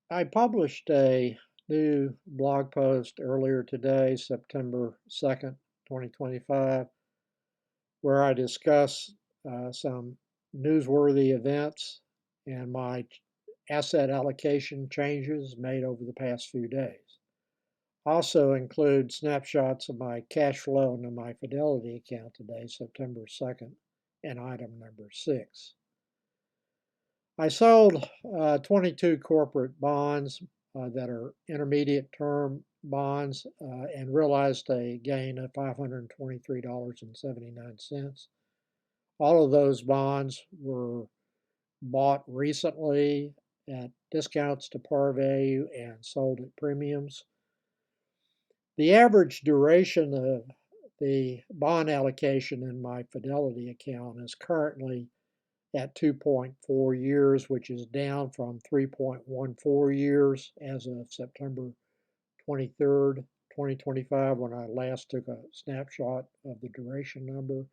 I published a new blog post earlier today, September 2nd, 2025, where I discuss some newsworthy events and my asset allocation changes made over the past few days. Also include snapshots of my cash flow into my Fidelity account today, September 2nd, and item number 6. I sold 22 corporate bonds that are intermediate term bonds and realized a gain of $523.79. All of those bonds were bought recently at discounts to par value and sold at premiums. The average duration of the bond allocation in my Fidelity account is currently at 2.4 years, which is down from 3.14 years as of September 23rd, 2025, when I last took a snapshot of the duration number.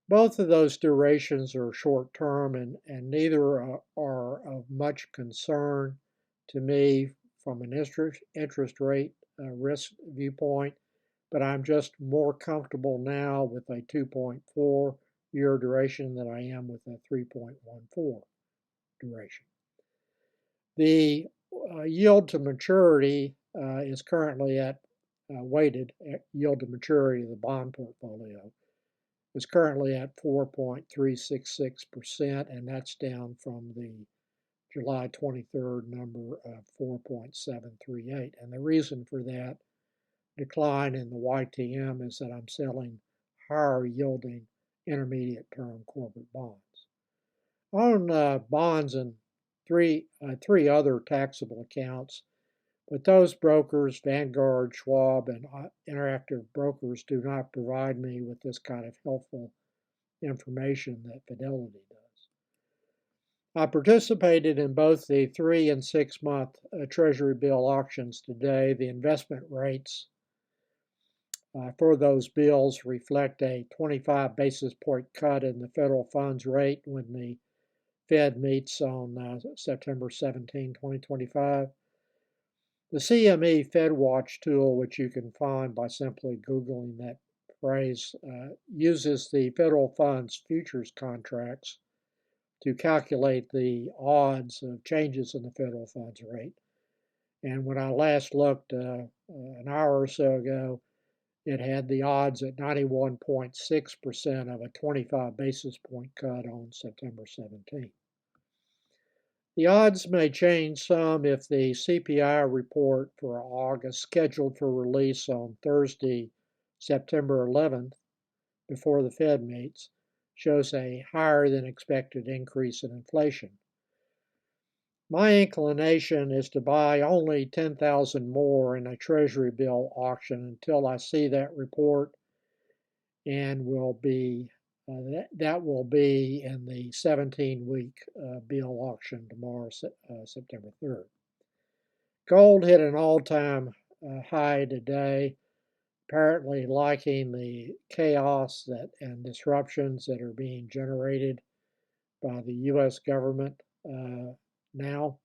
Both of those durations are short term, and neither are of much concern to me from an interest rate risk viewpoint, but I'm just more comfortable now with a 2.4-year duration than I am with a 3.14 duration. The yield to maturity is currently at weighted yield to maturity of the bond portfolio is currently at 4.366%, and that's down from the July 23rd number of 4.738. And the reason for that decline in the YTM is that I'm selling higher yielding intermediate term corporate bonds. I own bonds in three other taxable accounts, but those brokers, Vanguard, Schwab, and Interactive Brokers, do not provide me with this kind of helpful information that Fidelity does. I participated in both the 3 and 6 month Treasury bill auctions today. The investment rates for those bills reflect a 25 basis point cut in the federal funds rate when the Fed meets on September 17, 2025. The CME FedWatch tool, which you can find by simply Googling that phrase, uses the federal funds futures contracts to calculate the odds of changes in the federal funds rate. And when I last looked an hour or so ago, it had the odds at 91.6% of a 25 basis point cut on September 17. The odds may change some if the CPI report for August, scheduled for release on Thursday, September 11th, before the Fed meets, shows a higher than expected increase in inflation. My inclination is to buy only 10,000 more in a Treasury bill auction until I see that report, and that will be in the 17-week bill auction tomorrow, September 3rd. Gold hit an all-time high today, apparently liking the chaos and disruptions that are being generated by the U.S. government now.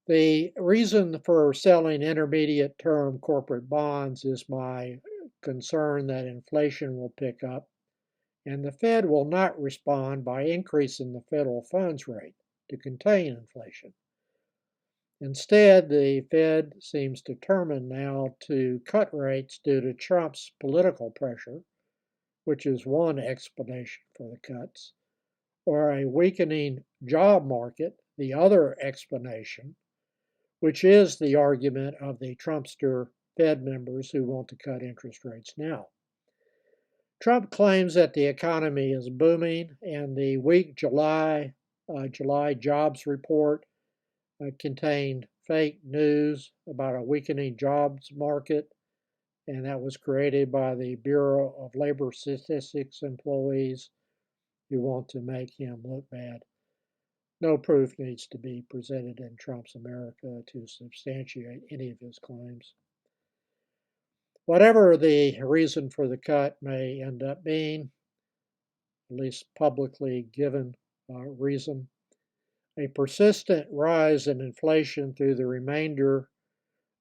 The reason for selling intermediate term corporate bonds is my concern that inflation will pick up, and the Fed will not respond by increasing the federal funds rate to contain inflation. Instead, the Fed seems determined now to cut rates due to Trump's political pressure, which is one explanation for the cuts, or a weakening job market, the other explanation, which is the argument of the Trumpster Fed members who want to cut interest rates now. Trump claims that the economy is booming, and the weak July jobs report contained fake news about a weakening jobs market, and that was created by the Bureau of Labor Statistics employees who want to make him look bad. No proof needs to be presented in Trump's America to substantiate any of his claims. Whatever the reason for the cut may end up being, at least publicly given reason, A persistent rise in inflation through the remainder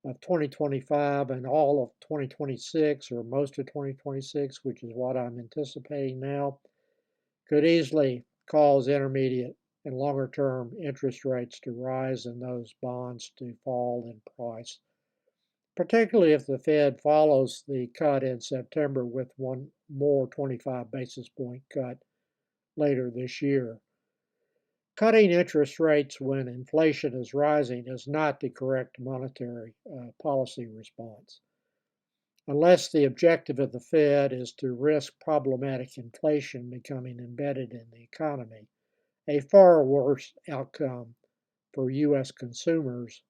of 2025 and all of 2026, or most of 2026, which is what I'm anticipating now, could easily cause intermediate and longer term interest rates to rise and those bonds to fall in price, particularly if the Fed follows the cut in September with one more 25 basis point cut later this year. Cutting interest rates when inflation is rising is not the correct monetary policy response. Unless the objective of the Fed is to risk problematic inflation becoming embedded in the economy, a far worse outcome for U.S. consumers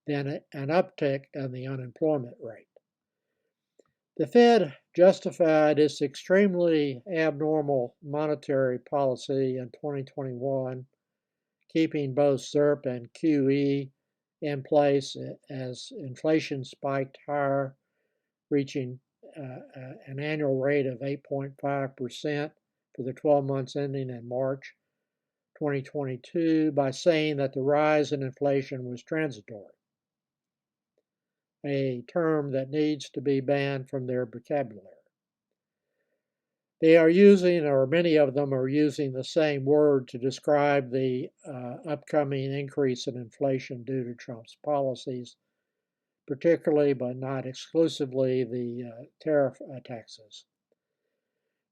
than an uptick in the unemployment rate. The Fed justified its extremely abnormal monetary policy in 2021, keeping both ZIRP and QE in place as inflation spiked higher, reaching an annual rate of 8.5% for the 12 months ending in March 2022 by saying that the rise in inflation was transitory, a term that needs to be banned from their vocabulary. They are using, or many of them are using, the same word to describe the upcoming increase in inflation due to Trump's policies, particularly but not exclusively the tariff taxes.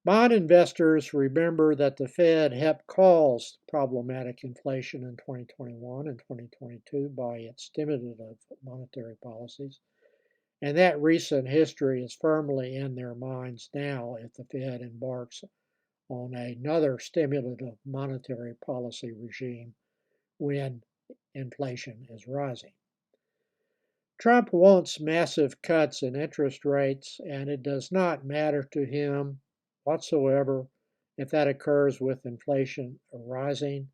Bond investors remember that the Fed helped cause problematic inflation in 2021 and 2022 by its stimulative monetary policies, and that recent history is firmly in their minds now if the Fed embarks on another stimulative monetary policy regime when inflation is rising. Trump wants massive cuts in interest rates, and it does not matter to him whatsoever if that occurs with inflation rising.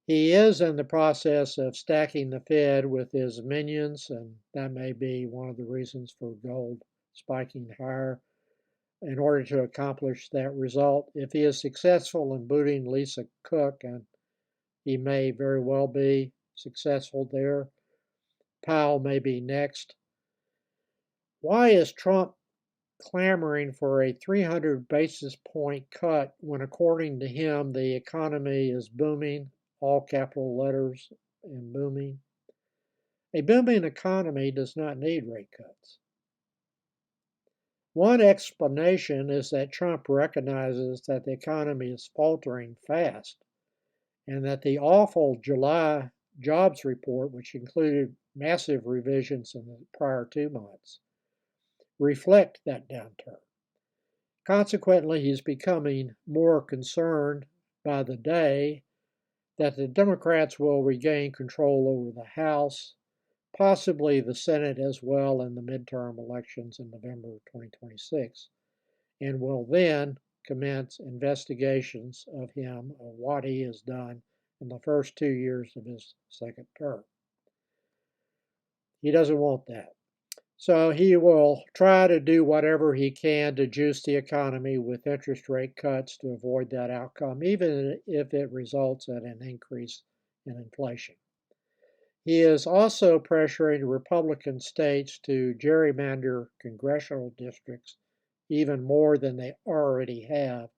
He is in the process of stacking the Fed with his minions, and that may be one of the reasons for gold spiking higher in order to accomplish that result. If he is successful in booting Lisa Cook, and he may very well be successful there, Powell may be next. Why is Trump clamoring for a 300 basis point cut when, according to him, the economy is booming, all capital letters and booming? A booming economy does not need rate cuts. One explanation is that Trump recognizes that the economy is faltering fast and that the awful July jobs report, which included massive revisions in the prior 2 months, reflect that downturn. Consequently, he's becoming more concerned by the day that the Democrats will regain control over the House, possibly the Senate as well in the midterm elections in November 2026, and will then commence investigations of him of what he has done in the first 2 years of his second term. He doesn't want that. So he will try to do whatever he can to juice the economy with interest rate cuts to avoid that outcome, even if it results in an increase in inflation. He is also pressuring Republican states to gerrymander congressional districts even more than they already have.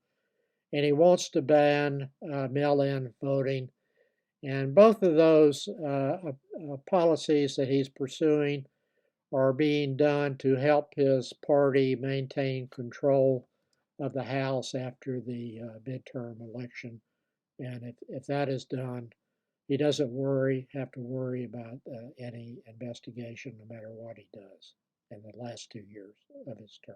And he wants to ban mail-in voting. And both of those policies that he's pursuing are being done to help his party maintain control of the House after the midterm election. And if that is done, he doesn't have to worry about any investigation, no matter what he does in the last 2 years of his term.